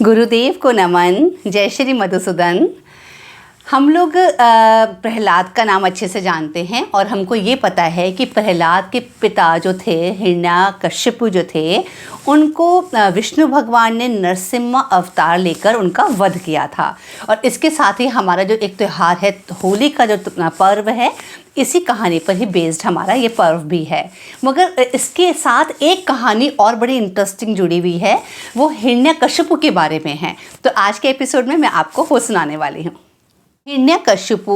गुरुदेव को नमन। जय श्री मधुसूदन। हम लोग प्रहलाद का नाम अच्छे से जानते हैं और हमको ये पता है कि प्रहलाद के पिता जो थे हिरण्यकश्यप जो थे, उनको विष्णु भगवान ने नरसिम्हा अवतार लेकर उनका वध किया था। और इसके साथ ही हमारा जो एक त्यौहार है होली का जो पर्व है, इसी कहानी पर ही बेस्ड हमारा ये पर्व भी है। मगर इसके साथ एक कहानी और बड़ी इंटरेस्टिंग जुड़ी हुई है, वो हिरण्यकश्यप के बारे में है। तो आज के एपिसोड में मैं आपको वो सुनाने वाली हूँ। हिरण्यकश्यप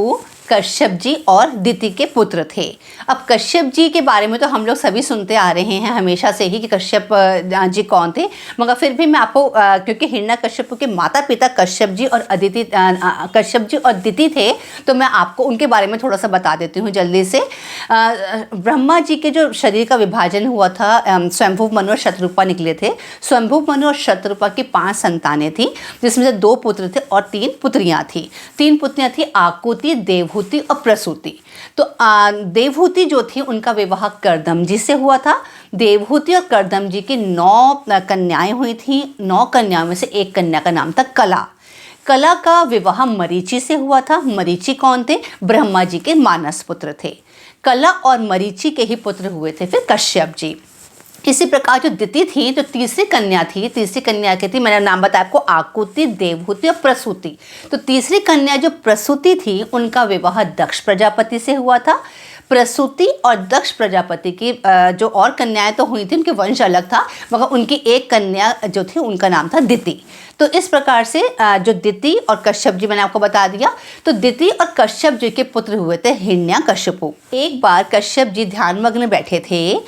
कश्यप जी और दिति के पुत्र थे। अब कश्यप जी के बारे में तो हम लोग सभी सुनते आ रहे हैं हमेशा से ही कि कश्यप जी कौन थे, मगर फिर भी मैं आपको क्योंकि हिरण्यकश्यप के माता पिता कश्यप जी और दिति थे, तो मैं आपको उनके बारे में थोड़ा सा बता देती हूँ जल्दी से। ब्रह्मा जी के जो शरीर का विभाजन हुआ था, स्वयंभू मनु और शतरूपा निकले थे। स्वयंभू मनु और शतरूपा की 5 संतानें थी, जिसमें से 2 पुत्र थे और 3 पुत्रियाँ थी। 3 पुत्रियाँ थी आकुति, देवहूति और प्रसूति। तो देवहूति जो थी उनका विवाह करदम जी से हुआ था। देवहूति और करदम जी की 9 कन्याएं हुई थी। 9 कन्याओं में से एक कन्या का नाम था कला। कला का विवाह मरीचि से हुआ था। मरीचि कौन थे? ब्रह्मा जी के मानस पुत्र थे। कला और मरीचि के ही पुत्र हुए थे फिर कश्यप जी। इसी प्रकार जो दिति थी, जो तीसरी कन्या की थी, मैंने नाम बताया आपको, आकुति, देवहूति और प्रसूति। तो तीसरी कन्या जो प्रसूति थी, उनका विवाह दक्ष प्रजापति से हुआ था। प्रसूति और दक्ष प्रजापति की जो और कन्याएं तो हुई थी, उनके वंश अलग था, मगर उनकी एक कन्या जो थी उनका नाम था दिति। तो इस प्रकार से जो दिति और कश्यप जी मैंने आपको बता दिया। तो दिति और कश्यप जी के पुत्र हुए थे हिरण्यकश्यप। एक बार कश्यप जी ध्यानमग्न बैठे थे,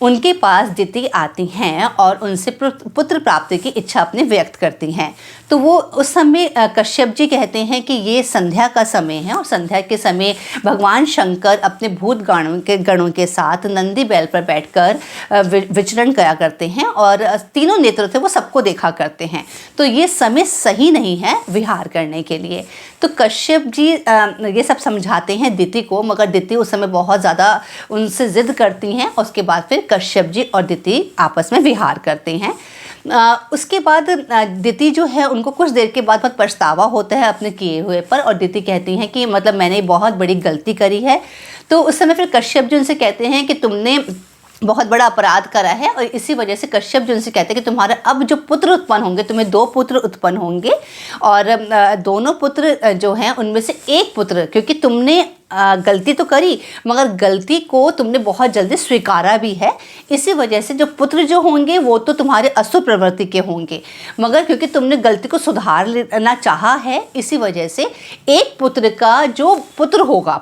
उनके पास दिति आती हैं और उनसे पुत्र प्राप्ति की इच्छा अपनी व्यक्त करती हैं। तो वो उस समय कश्यप जी कहते हैं कि ये संध्या का समय है और संध्या के समय भगवान शंकर अपने भूत गणों के साथ नंदी बैल पर बैठकर विचरण करा करते हैं और तीनों नेत्र थे वो सबको देखा करते हैं। तो ये समय सही नहीं है विहार करने के लिए। तो कश्यप जी ये सब समझाते हैं दिति को, मगर दिति उस समय बहुत ज़्यादा उनसे ज़िद करती हैं। उसके बाद फिर कश्यप जी और दिति आपस में विहार करते हैं। उसके बाद दिति जो है उनको कुछ देर के बाद बहुत पछतावा होता है अपने किए हुए पर, और दिति कहती हैं कि मतलब मैंने बहुत बड़ी गलती करी है। तो उस समय फिर कश्यप जी उनसे कहते हैं कि तुमने बहुत बड़ा अपराध करा है, और इसी वजह से कश्यप जी उनसे कहते हैं कि तुम्हारा अब जो पुत्र उत्पन्न होंगे, तुम्हें 2 पुत्र उत्पन्न होंगे, और दोनों पुत्र जो हैं उनमें से एक पुत्र, क्योंकि तुमने गलती तो करी मगर गलती को तुमने बहुत जल्दी स्वीकारा भी है, इसी वजह से जो पुत्र जो होंगे वो तो तुम्हारे असुर प्रवृत्ति के होंगे, मगर क्योंकि तुमने गलती को सुधार लेना चाहा है, इसी वजह से एक पुत्र का जो पुत्र होगा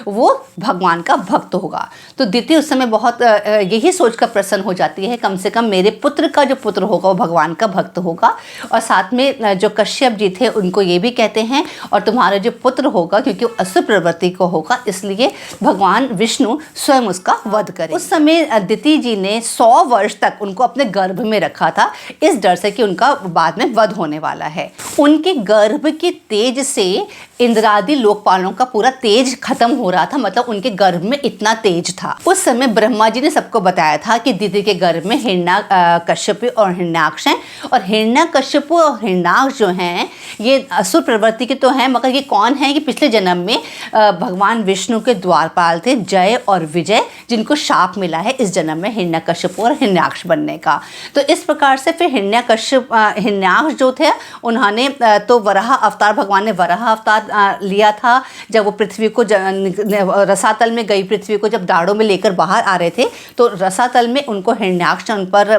वो भगवान का भक्त होगा। तो दिति उस समय बहुत यही सोचकर प्रसन्न हो जाती है, कम से कम मेरे पुत्र का जो पुत्र होगा वो भगवान का भक्त होगा। और साथ में जो कश्यप जी थे उनको ये भी कहते हैं, और तुम्हारा जो पुत्र होगा क्योंकि असुर प्रवृत्ति को होगा, इसलिए भगवान विष्णु स्वयं उसका वध करें। उस समय दिति जी ने 100 वर्ष तक उनको अपने गर्भ में रखा था, इस डर से कि उनका बाद में वध होने वाला है। उनके गर्भ के तेज से इंद्रादि लोकपालों का पूरा तेज खत्म हो रहा था, मतलब उनके गर्भ में इतना तेज था। उस समय ब्रह्मा जी ने सबको बताया था कि दिति के गर्भ में हिरण्यकश्यप और हिरण्याक्ष हैं, और हिरण्यकश्यप और हिरण्याक्ष जो हैं ये असुर प्रवृत्ति के तो हैं, मगर ये कौन है कि पिछले जन्म में भगवान विष्णु के द्वारपाल थे, जय और विजय, जिनको शाप मिला है इस जन्म में हिरण्यकश्यप और हिरण्याक्ष बनने का। तो इस प्रकार से फिर हिरण्याक्ष जो थे उन्होंने तो वराह अवतार, भगवान ने वराह अवतार लिया था। जब वो पृथ्वी को रसातल में गई, पृथ्वी को जब दाढ़ों में लेकर बाहर आ रहे थे, तो रसातल में उनको हिरण्याक्ष उन पर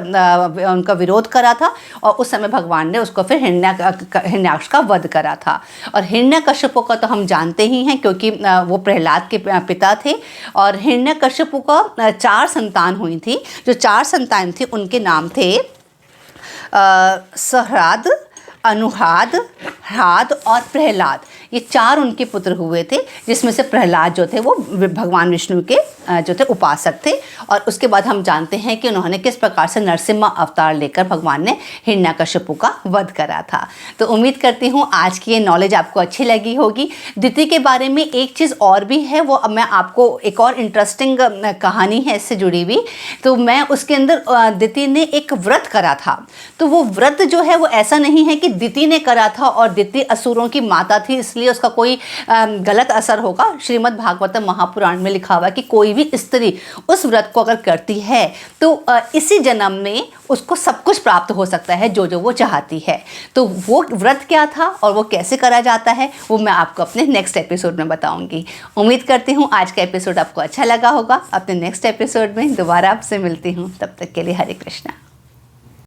उनका विरोध करा था, और उस समय भगवान ने उसको फिर हिरण्याक्ष का वध करा था। और हिरण्यकश्यप का तो हम जानते ही हैं क्योंकि वो प्रहलाद के पिता थे, और हिरण्यकश्यप का 4 संतान हुई थी। जो 4 संतान थी उनके नाम थे सहराद, अनुहाद, ह्लाद और प्रहलाद, ये 4 उनके पुत्र हुए थे, जिसमें से प्रहलाद जो थे वो भगवान विष्णु के जो थे उपासक थे। और उसके बाद हम जानते हैं कि उन्होंने किस प्रकार से नरसिम्हा अवतार लेकर भगवान ने हिरण्यकशिपु का वध करा था। तो उम्मीद करती हूँ आज की ये नॉलेज आपको अच्छी लगी होगी। दिति के बारे में एक चीज़ और भी है, वो अब मैं आपको एक और इंटरेस्टिंग कहानी है इससे जुड़ी हुई। तो मैं उसके अंदर दिति ने एक व्रत करा था। तो वो व्रत जो है वो ऐसा नहीं है कि दिति ने करा था और दिति असुरों की माता थी इसलिए उसका कोई गलत असर होगा। श्रीमद् भागवतम महापुराण में लिखा हुआ है कि कोई भी स्त्री उस व्रत को अगर करती है तो इसी जन्म में उसको सब कुछ प्राप्त हो सकता है जो जो वो चाहती है। तो वो व्रत क्या था और वो कैसे करा जाता है वो मैं आपको अपने नेक्स्ट एपिसोड में बताऊंगी। उम्मीद करती हूँ आज का एपिसोड आपको अच्छा लगा होगा। अपने नेक्स्ट एपिसोड में दोबारा आपसे मिलती हूँ, तब तक के लिए हरे कृष्णा।